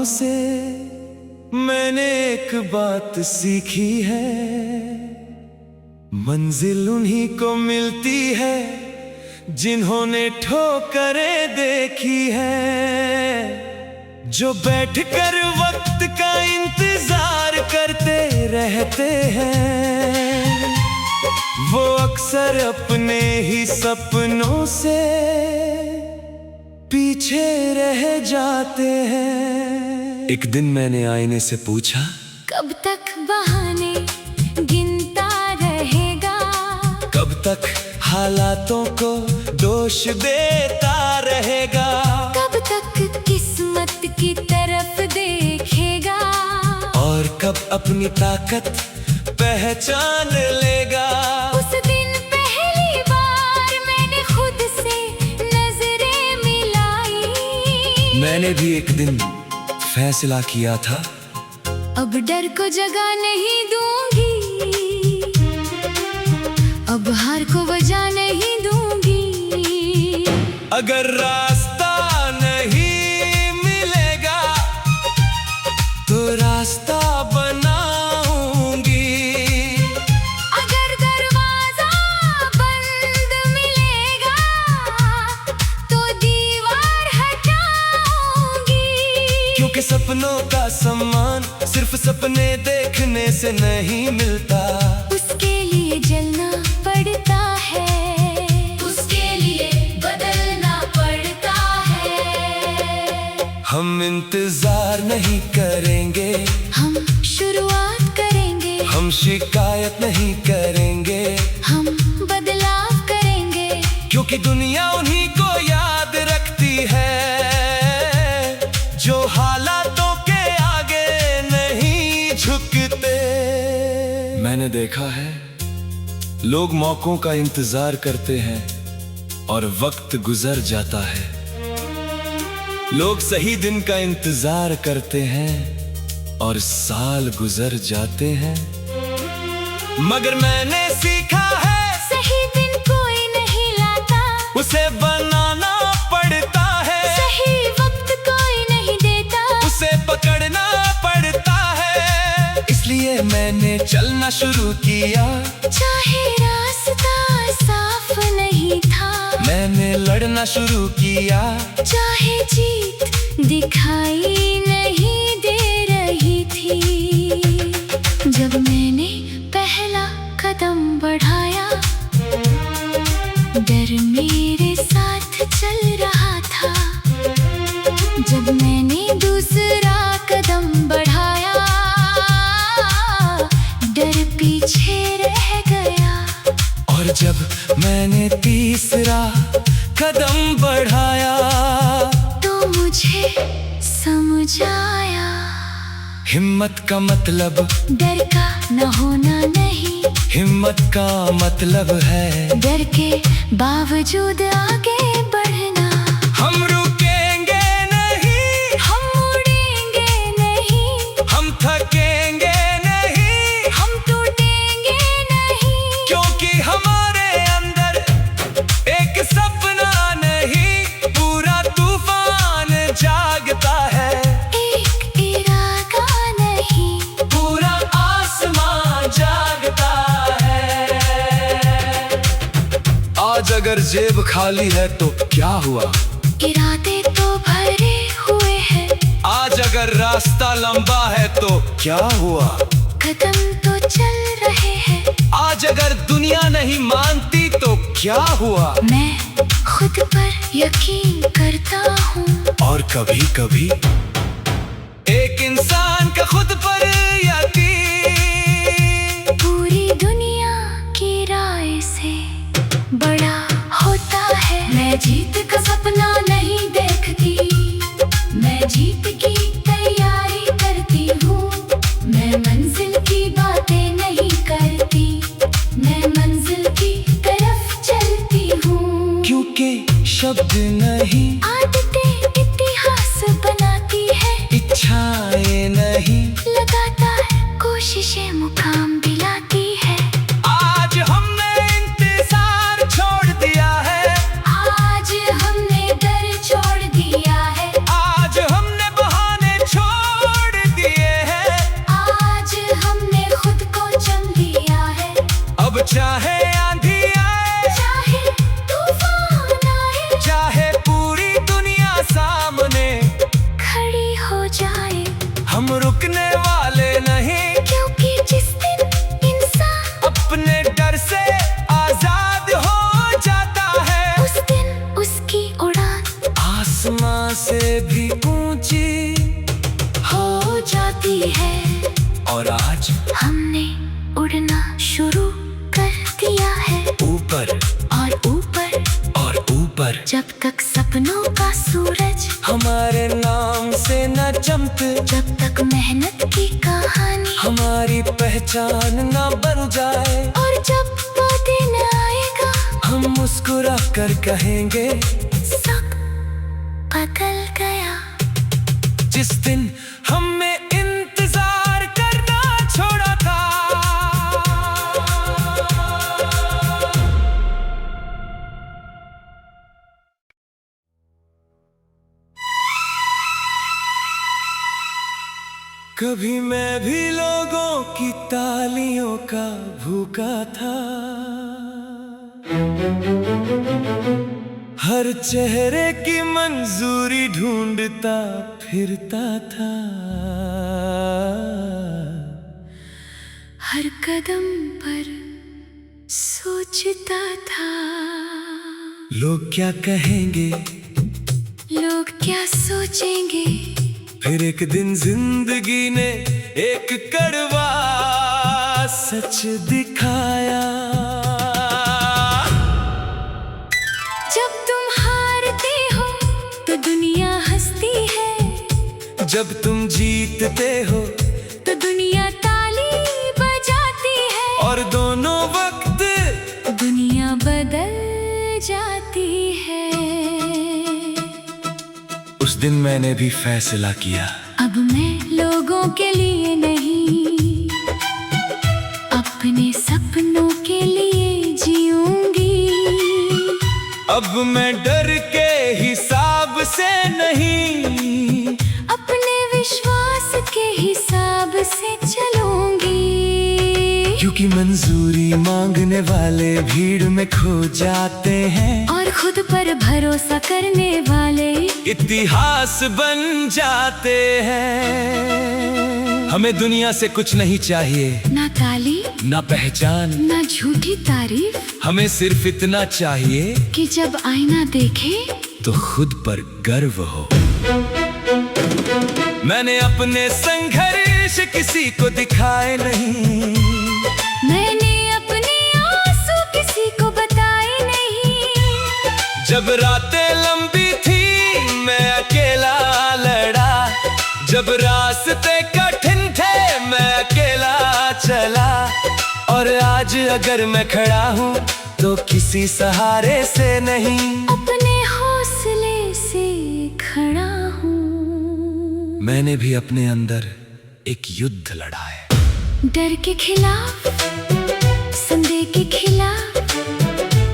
से मैंने एक बात सीखी है, मंजिल उन्हीं को मिलती है जिन्होंने ठोकरें देखी है। जो बैठकर वक्त का इंतजार करते रहते हैं, वो अक्सर अपने ही सपनों से पीछे रह जाते हैं। एक दिन मैंने आईने से पूछा, कब तक बहाने गिनता रहेगा? कब तक हालातों को दोष देता रहेगा? कब तक किस्मत की तरफ देखेगा? और कब अपनी ताकत पहचान लेगा? उस दिन पहली बार मैंने खुद से नजरें मिलाई। मैंने भी एक दिन फैसला किया था, अब डर को जगह नहीं दूंगी, अब हार को वजह नहीं दूंगी। अगर रास्ता नहीं मिलेगा तो रास्ता बनाऊंगी। अगर दरवाजा बंद मिलेगा तो दीवार हटाऊंगी। क्योंकि सपनों का सम्मान सिर्फ सपने देखने से नहीं मिलता, उसके लिए जलना पड़ता है, उसके लिए बदलना पड़ता है। हम इंतजार नहीं करेंगे, हम शुरुआत करेंगे, हम शिकायत नहीं करेंगे, हम बदलाव करेंगे। क्योंकि दुनिया उन्हीं को याद रखती है जो हालातों के आगे नहीं झुकते। मैंने देखा है, लोग मौकों का इंतजार करते हैं और वक्त गुजर जाता है। लोग सही दिन का इंतजार करते हैं और साल गुजर जाते हैं। मगर मैंने सीखा है, सही दिन कोई नहीं लाता, उसे बनाना पड़ता है। सही वक्त कोई नहीं देता, उसे पकड़ना पड़ता है। इसलिए मैंने चलना शुरू किया, चाहे रास्ता साफ नहीं था। मैंने लड़ना शुरू किया, चाहे जीत दिखाई नहीं दे रही थी। जब मैंने पहला कदम बढ़ाया, डर मेरे साथ चल रहा था। जब मैंने दूसरा कदम बढ़ाया, डर पीछे रह गया। और जब मैंने तीसरा कदम बढ़ाया, तो मुझे समझ आया, हिम्मत का मतलब डर का न होना नहीं, हिम्मत का मतलब है डर के बावजूद आगे बढ़ना। हम रुकेंगे नहीं, हम मुड़ेंगे नहीं, हम थकेंगे नहीं, हम टूटेंगे नहीं। क्योंकि हमारे अंदर एक सपना नहीं, पूरा तूफान जागता है। एक इरादा नहीं, पूरा आसमान जागता है। आज अगर जेब खाली है तो क्या हुआ, इरादे तो भरे हुए हैं। आज अगर रास्ता लंबा है तो क्या हुआ, कदम तो चल रहे हैं। आज अगर दुनिया नहीं मानती तो क्या हुआ। मैं खुद पर यकीन करता हूँ, और कभी कभी एक इंसान का खुद पर यकीन पूरी दुनिया की राय से बड़ा होता है। मैं जीत का सपना नहीं देखती, मैं जीत की तैयारी करती हूँ। मैं मंजिल की बातें नहीं करती, मैं मंजिल की तरफ चलती हूँ। क्योंकि शब्द नहीं, आदतें इतिहास बनाती है, इच्छाएं नहीं, लगातार कोशिशें मुकाम दिलाती है। आज हमने इंतजार छोड़ दिया है, आज हमने डर छोड़ दिया है, आज हमने बहाने छोड़ हम रुकने वाले नहीं, क्योंकि जिस दिन इंसान अपने डर से आजाद हो जाता है, उस दिन उसकी उड़ान आसमां से भी ऊंची हो जाती है। और आज हमने उड़ना शुरू कर दिया है, ऊपर और ऊपर और ऊपर, जब तक सपनों का सूरज हमारे नाम से न चमक, जब तक मेहनत की कहानी हमारी पहचान न बन जाए, और जब वो दिन आएगा हम मुस्कुरा कर कहेंगे सब बदल गया। जिस दिन हमें इंतजार करना छोड़ा था। कभी मैं भी लोगों की तालियों का भूखा था, हर चेहरे की मंजूरी ढूंढता फिरता था, हर कदम पर सोचता था लोग क्या कहेंगे, लोग क्या सोचेंगे। फिर एक दिन जिंदगी ने एक कड़वा सच दिखाया। जब तुम हारते हो तो दुनिया हंसती है, जब तुम जीतते हो तो दुनिया ताली बजाती है, और दोनों वक्त दुनिया बदल जाती है। उस दिन मैंने भी फैसला किया, अब मैं लोगों के लिए नहीं, अपने सपनों के लिए जीऊंगी। अब मैं डर के हिसाब से नहीं, अपने विश्वास के हिसाब से चलूंगी। क्योंकि मंजूरी मांगने वाले भीड़ में खो जाते हैं, और खुद पर भरोसा करने वाले इतिहास बन जाते हैं। हमें दुनिया से कुछ नहीं चाहिए, ना ताली ना पहचान, ना झूठी तारीफ, हमें सिर्फ इतना चाहिए कि जब आईना देखे तो खुद पर गर्व हो। मैंने अपने संघर्ष किसी को दिखाए नहीं, मैंने अपने आंसू किसी को बताए नहीं। जब रातें लंबी थी मैं अकेला लड़ा, जब रास्ते कठिन थे मैं अकेला चला, और आज अगर मैं खड़ा हूँ तो किसी सहारे से नहीं, अपने हौसले से खड़ा हूँ। मैंने भी अपने अंदर एक युद्ध लड़ा है, डर के खिलाफ, संदेह के खिलाफ,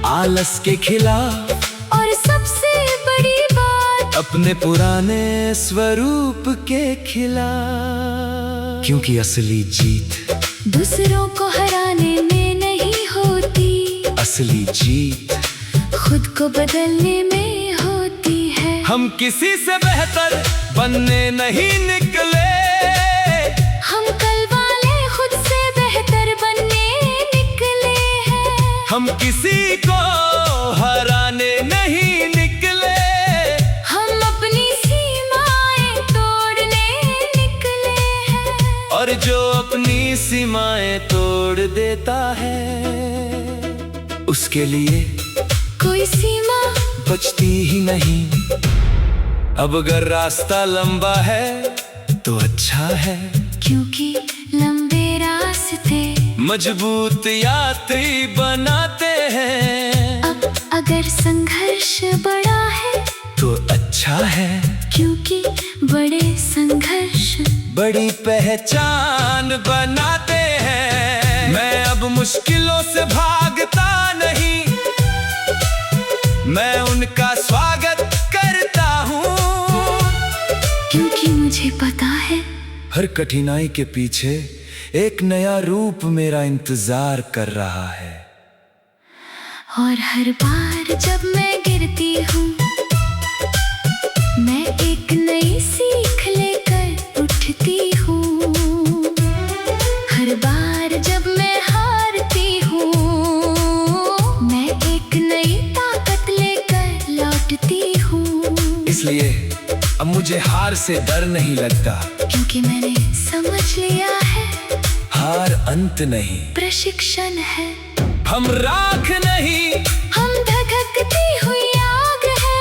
आलस के खिलाफ, और सबसे बड़ी बात अपने पुराने स्वरूप के खिलाफ। क्योंकि असली जीत दूसरों को हराने में नहीं होती, असली जीत खुद को बदलने में होती है। हम किसी से बेहतर बनने नहीं निकले, हम कल वाले खुद से बेहतर बनने निकले हैं। हम किसी को हराने नहीं निकले, हम अपनी सीमाएं तोड़ने निकले हैं। और जो अपनी सीमाएं तोड़ देता है उसके लिए कोई सीमा बचती ही नहीं। अब अगर रास्ता लंबा है तो अच्छा है, क्योंकि लंबे रास्ते मजबूत यात्री बनाते हैं। अब अगर संघर्ष बड़ा है तो अच्छा है, क्योंकि बड़े संघर्ष बड़ी पहचान बनाते हैं। मैं अब मुश्किलों से भागता नहीं, मैं उनका स्वागत करता हूँ, क्योंकि मुझे पता है हर कठिनाई के पीछे एक नया रूप मेरा इंतजार कर रहा है। और हर बार जब मैं गिरती हूँ मैं एक नई सीख लेकर उठती मुझे हार से डर नहीं लगता, क्योंकि मैंने समझ लिया है हार अंत नहीं प्रशिक्षण है। हम राख नहीं, हम धधकती हुई आग है,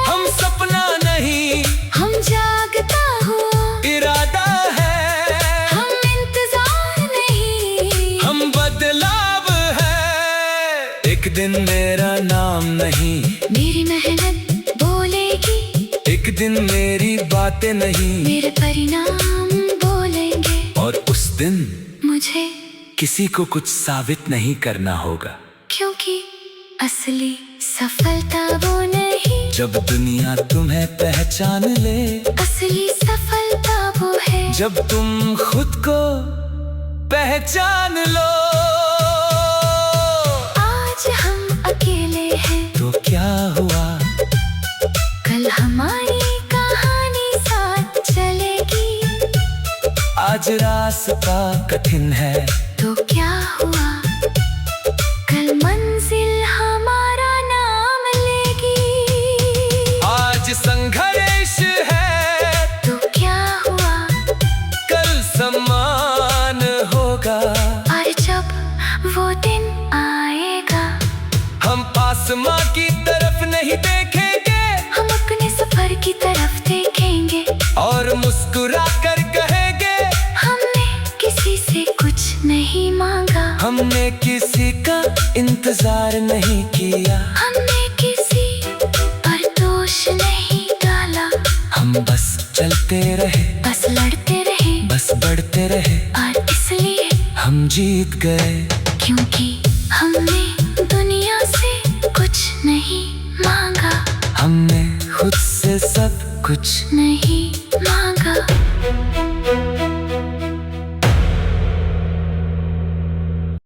हम सपना नहीं, हम जागता हुआ इरादा है, हम इंतजार नहीं, हम बदलाव है। एक दिन मेरा नाम नहीं, मेरी मेहनत बोलेगी, एक दिन मेरी बातें नहीं, मेरे परिणाम बोलेंगे, और उस दिन मुझे किसी को कुछ साबित नहीं करना होगा, क्योंकि असली सफलता वो नहीं जब दुनिया तुम्हें पहचान ले, असली सफलता वो है जब तुम खुद को पहचान लो। आज हम अकेले हैं तो क्या हुआ, कल हमारी कहानी साथ चलेगी, आज रास्ता कठिन है तो क्या हुआ, कल मंजिल हमारा नाम लेगी। आज संघर्ष है तो क्या हुआ, कल सम्मान होगा, और जब वो दिन आएगा हम आसमां की तरफ नहीं देखेंगे, हम अपने सफर की तरफ देखेंगे, और मुस्कुरा कर कहेंगे हमने किसी से कुछ नहीं मांगा, हमने किसी का इंतजार नहीं किया, हमने किसी पर दोष नहीं डाला, हम बस चलते रहे, बस लड़ते रहे, बस बढ़ते रहे, और इसलिए हम जीत गए, क्योंकि हमने दुनिया से कुछ नहीं मांगा, हमने खुद से सब कुछ नहीं